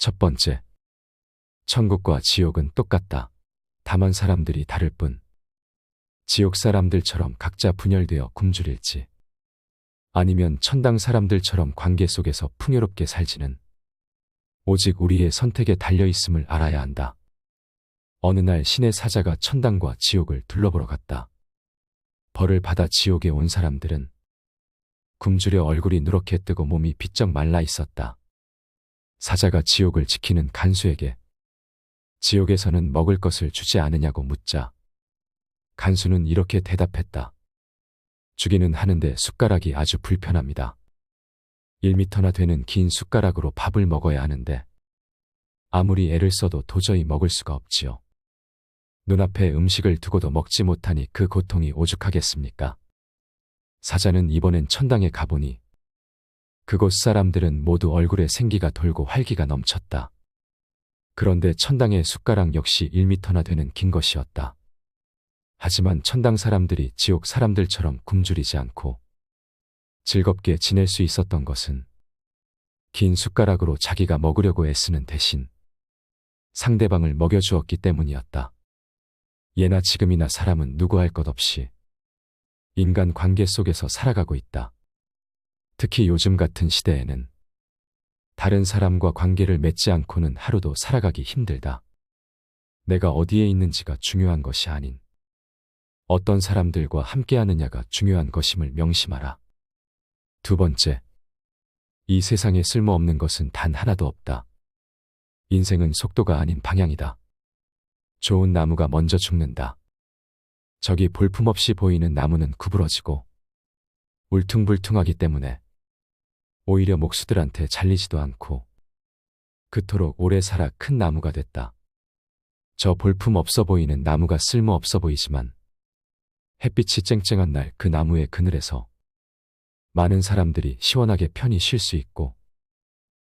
첫 번째, 천국과 지옥은 똑같다. 다만 사람들이 다를 뿐. 지옥 사람들처럼 각자 분열되어 굶주릴지, 아니면 천당 사람들처럼 관계 속에서 풍요롭게 살지는 오직 우리의 선택에 달려 있음을 알아야 한다. 어느 날 신의 사자가 천당과 지옥을 둘러보러 갔다. 벌을 받아 지옥에 온 사람들은 굶주려 얼굴이 누렇게 뜨고 몸이 비쩍 말라 있었다. 사자가 지옥을 지키는 간수에게 지옥에서는 먹을 것을 주지 않으냐고 묻자 간수는 이렇게 대답했다. 주기는 하는데 숟가락이 아주 불편합니다. 1미터나 되는 긴 숟가락으로 밥을 먹어야 하는데 아무리 애를 써도 도저히 먹을 수가 없지요. 눈앞에 음식을 두고도 먹지 못하니 그 고통이 오죽하겠습니까? 사자는 이번엔 천당에 가보니 그곳 사람들은 모두 얼굴에 생기가 돌고 활기가 넘쳤다. 그런데 천당의 숟가락 역시 1미터나 되는 긴 것이었다. 하지만 천당 사람들이 지옥 사람들처럼 굶주리지 않고 즐겁게 지낼 수 있었던 것은 긴 숟가락으로 자기가 먹으려고 애쓰는 대신 상대방을 먹여주었기 때문이었다. 예나 지금이나 사람은 누구 할 것 없이 인간 관계 속에서 살아가고 있다. 특히 요즘 같은 시대에는 다른 사람과 관계를 맺지 않고는 하루도 살아가기 힘들다. 내가 어디에 있는지가 중요한 것이 아닌 어떤 사람들과 함께하느냐가 중요한 것임을 명심하라. 두 번째, 이 세상에 쓸모없는 것은 단 하나도 없다. 인생은 속도가 아닌 방향이다. 좋은 나무가 먼저 죽는다. 저기 볼품없이 보이는 나무는 구부러지고 울퉁불퉁하기 때문에 오히려 목수들한테 잘리지도 않고 그토록 오래 살아 큰 나무가 됐다. 저 볼품 없어 보이는 나무가 쓸모없어 보이지만 햇빛이 쨍쨍한 날 그 나무의 그늘에서 많은 사람들이 시원하게 편히 쉴 수 있고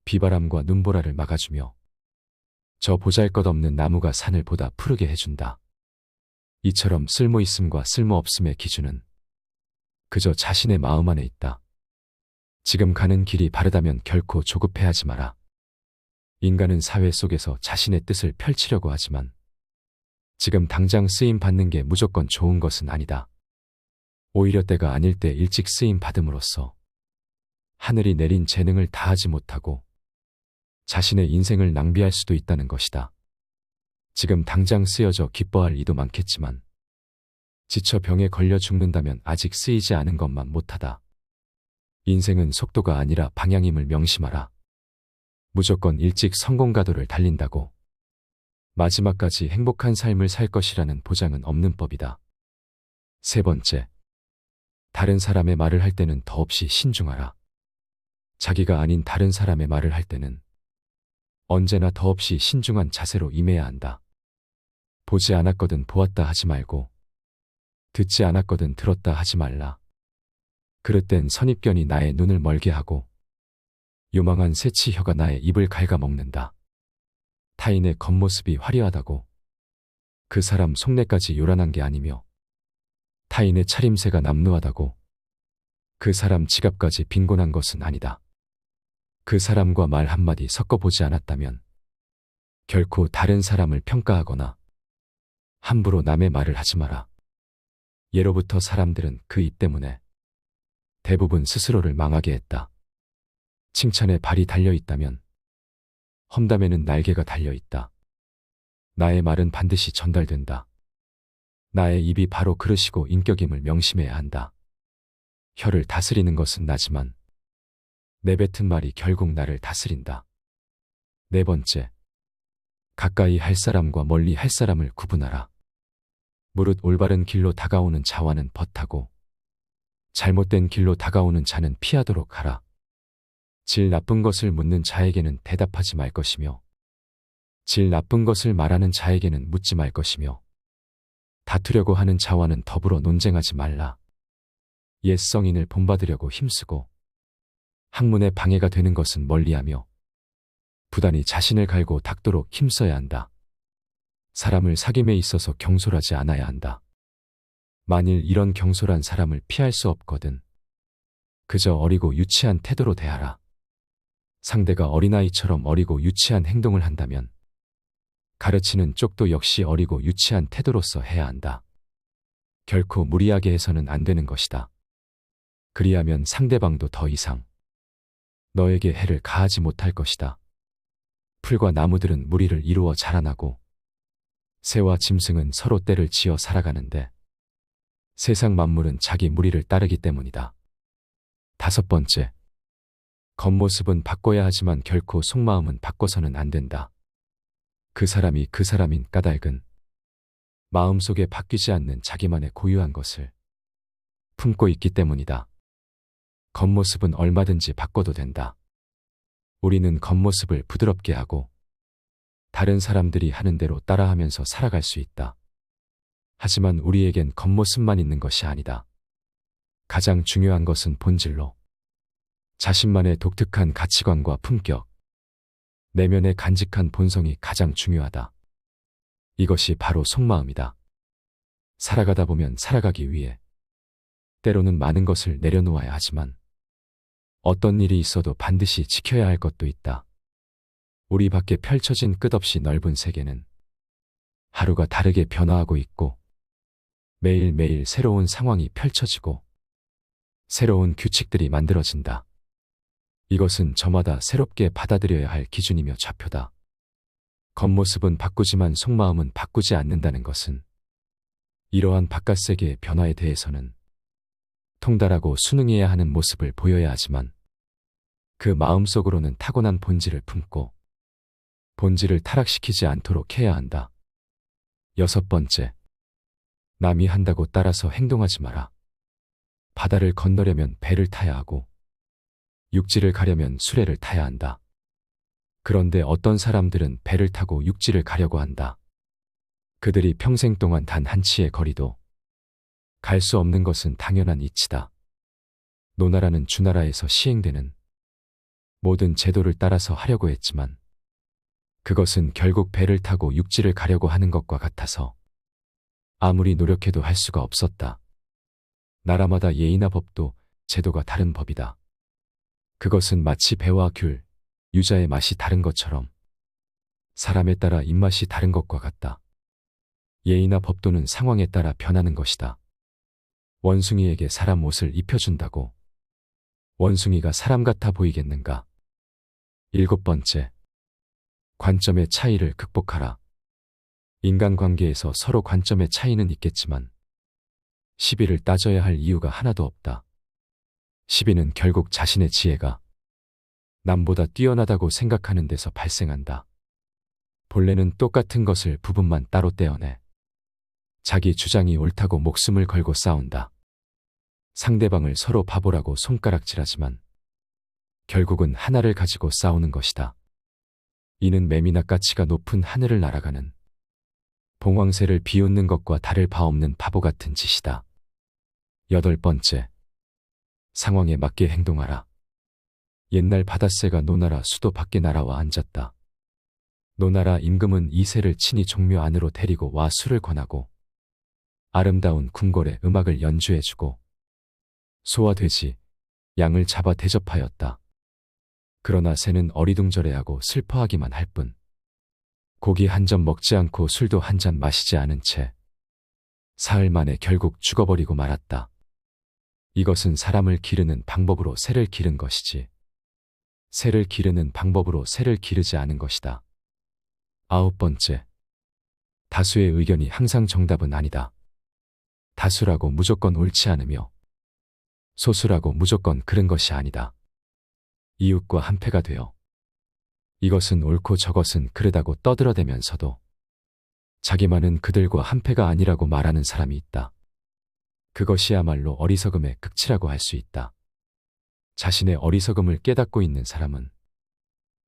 비바람과 눈보라를 막아주며 저 보잘것없는 나무가 산을 보다 푸르게 해준다. 이처럼 쓸모있음과 쓸모없음의 기준은 그저 자신의 마음 안에 있다. 지금 가는 길이 바르다면 결코 조급해하지 마라. 인간은 사회 속에서 자신의 뜻을 펼치려고 하지만 지금 당장 쓰임 받는 게 무조건 좋은 것은 아니다. 오히려 때가 아닐 때 일찍 쓰임 받음으로써 하늘이 내린 재능을 다하지 못하고 자신의 인생을 낭비할 수도 있다는 것이다. 지금 당장 쓰여져 기뻐할 이도 많겠지만 지쳐 병에 걸려 죽는다면 아직 쓰이지 않은 것만 못하다. 인생은 속도가 아니라 방향임을 명심하라. 무조건 일찍 성공가도를 달린다고 마지막까지 행복한 삶을 살 것이라는 보장은 없는 법이다. 세 번째, 다른 사람의 말을 할 때는 더없이 신중하라. 자기가 아닌 다른 사람의 말을 할 때는 언제나 더없이 신중한 자세로 임해야 한다. 보지 않았거든 보았다 하지 말고 듣지 않았거든 들었다 하지 말라. 그릇된 선입견이 나의 눈을 멀게 하고 요망한 새치혀가 나의 입을 갉아먹는다. 타인의 겉모습이 화려하다고 그 사람 속내까지 요란한 게 아니며 타인의 차림새가 남루하다고 그 사람 지갑까지 빈곤한 것은 아니다. 그 사람과 말 한마디 섞어보지 않았다면 결코 다른 사람을 평가하거나 함부로 남의 말을 하지 마라. 예로부터 사람들은 그 입 때문에 대부분 스스로를 망하게 했다. 칭찬에 발이 달려있다면 험담에는 날개가 달려있다. 나의 말은 반드시 전달된다. 나의 입이 바로 그릇이고 인격임을 명심해야 한다. 혀를 다스리는 것은 나지만 내뱉은 말이 결국 나를 다스린다. 네 번째, 가까이 할 사람과 멀리 할 사람을 구분하라. 무릇 올바른 길로 다가오는 자와는 벗하고 잘못된 길로 다가오는 자는 피하도록 하라. 질 나쁜 것을 묻는 자에게는 대답하지 말 것이며 질 나쁜 것을 말하는 자에게는 묻지 말 것이며 다투려고 하는 자와는 더불어 논쟁하지 말라. 옛 성인을 본받으려고 힘쓰고 학문에 방해가 되는 것은 멀리하며 부단히 자신을 갈고 닦도록 힘써야 한다. 사람을 사귐에 있어서 경솔하지 않아야 한다. 만일 이런 경솔한 사람을 피할 수 없거든 그저 어리고 유치한 태도로 대하라. 상대가 어린아이처럼 어리고 유치한 행동을 한다면 가르치는 쪽도 역시 어리고 유치한 태도로서 해야 한다. 결코 무리하게 해서는 안 되는 것이다. 그리하면 상대방도 더 이상 너에게 해를 가하지 못할 것이다. 풀과 나무들은 무리를 이루어 자라나고 새와 짐승은 서로 때를 지어 살아가는데 세상 만물은 자기 무리를 따르기 때문이다. 5번째, 겉모습은 바꿔야 하지만 결코 속마음은 바꿔서는 안 된다. 그 사람이 그 사람인 까닭은 마음속에 바뀌지 않는 자기만의 고유한 것을 품고 있기 때문이다. 겉모습은 얼마든지 바꿔도 된다. 우리는 겉모습을 부드럽게 하고 다른 사람들이 하는 대로 따라하면서 살아갈 수 있다. 하지만 우리에겐 겉모습만 있는 것이 아니다. 가장 중요한 것은 본질로 자신만의 독특한 가치관과 품격, 내면의 간직한 본성이 가장 중요하다. 이것이 바로 속마음이다. 살아가다 보면 살아가기 위해 때로는 많은 것을 내려놓아야 하지만 어떤 일이 있어도 반드시 지켜야 할 것도 있다. 우리 밖에 펼쳐진 끝없이 넓은 세계는 하루가 다르게 변화하고 있고 매일매일 새로운 상황이 펼쳐지고 새로운 규칙들이 만들어진다. 이것은 저마다 새롭게 받아들여야 할 기준이며 좌표다. 겉모습은 바꾸지만 속마음은 바꾸지 않는다는 것은 이러한 바깥 세계의 변화에 대해서는 통달하고 순응해야 하는 모습을 보여야 하지만 그 마음속으로는 타고난 본질을 품고 본질을 타락시키지 않도록 해야 한다. 6번째, 남이 한다고 따라서 행동하지 마라. 바다를 건너려면 배를 타야 하고 육지를 가려면 수레를 타야 한다. 그런데 어떤 사람들은 배를 타고 육지를 가려고 한다. 그들이 평생 동안 단 한 치의 거리도 갈 수 없는 것은 당연한 이치다. 노나라는 주나라에서 시행되는 모든 제도를 따라서 하려고 했지만 그것은 결국 배를 타고 육지를 가려고 하는 것과 같아서 아무리 노력해도 할 수가 없었다. 나라마다 예의나 법도 제도가 다른 법이다. 그것은 마치 배와 귤, 유자의 맛이 다른 것처럼 사람에 따라 입맛이 다른 것과 같다. 예의나 법도는 상황에 따라 변하는 것이다. 원숭이에게 사람 옷을 입혀준다고 원숭이가 사람 같아 보이겠는가? 7번째, 관점의 차이를 극복하라. 인간관계에서 서로 관점의 차이는 있겠지만 시비를 따져야 할 이유가 하나도 없다. 시비는 결국 자신의 지혜가 남보다 뛰어나다고 생각하는 데서 발생한다. 본래는 똑같은 것을 부분만 따로 떼어내 자기 주장이 옳다고 목숨을 걸고 싸운다. 상대방을 서로 바보라고 손가락질하지만 결국은 하나를 가지고 싸우는 것이다. 이는 매미나 까치가 높은 하늘을 날아가는 봉황새를 비웃는 것과 다를 바 없는 바보 같은 짓이다. 8번째, 상황에 맞게 행동하라. 옛날 바닷새가 노나라 수도 밖에 날아와 앉았다. 노나라 임금은 이 새를 친히 종묘 안으로 데리고 와 술을 권하고 아름다운 궁궐의 음악을 연주해주고 소와 돼지, 양을 잡아 대접하였다. 그러나 새는 어리둥절해하고 슬퍼하기만 할 뿐 고기 한 점 먹지 않고 술도 한 잔 마시지 않은 채 사흘 만에 결국 죽어버리고 말았다. 이것은 사람을 기르는 방법으로 새를 기른 것이지 새를 기르는 방법으로 새를 기르지 않은 것이다. 9번째, 다수의 의견이 항상 정답은 아니다. 다수라고 무조건 옳지 않으며 소수라고 무조건 그른 것이 아니다. 이웃과 한패가 되어 이것은 옳고 저것은 그르다고 떠들어대면서도 자기만은 그들과 한패가 아니라고 말하는 사람이 있다. 그것이야말로 어리석음의 극치라고 할 수 있다. 자신의 어리석음을 깨닫고 있는 사람은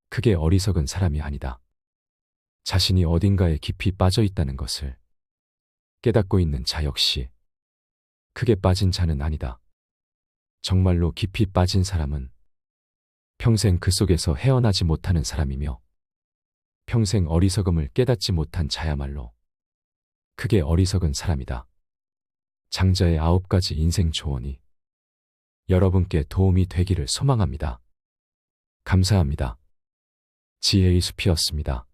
크게 어리석은 사람이 아니다. 자신이 어딘가에 깊이 빠져 있다는 것을 깨닫고 있는 자 역시 크게 빠진 자는 아니다. 정말로 깊이 빠진 사람은 평생 그 속에서 헤어나지 못하는 사람이며 평생 어리석음을 깨닫지 못한 자야말로 크게 어리석은 사람이다. 장자의 9가지 인생 조언이 여러분께 도움이 되기를 소망합니다. 감사합니다. 지혜의 숲이었습니다.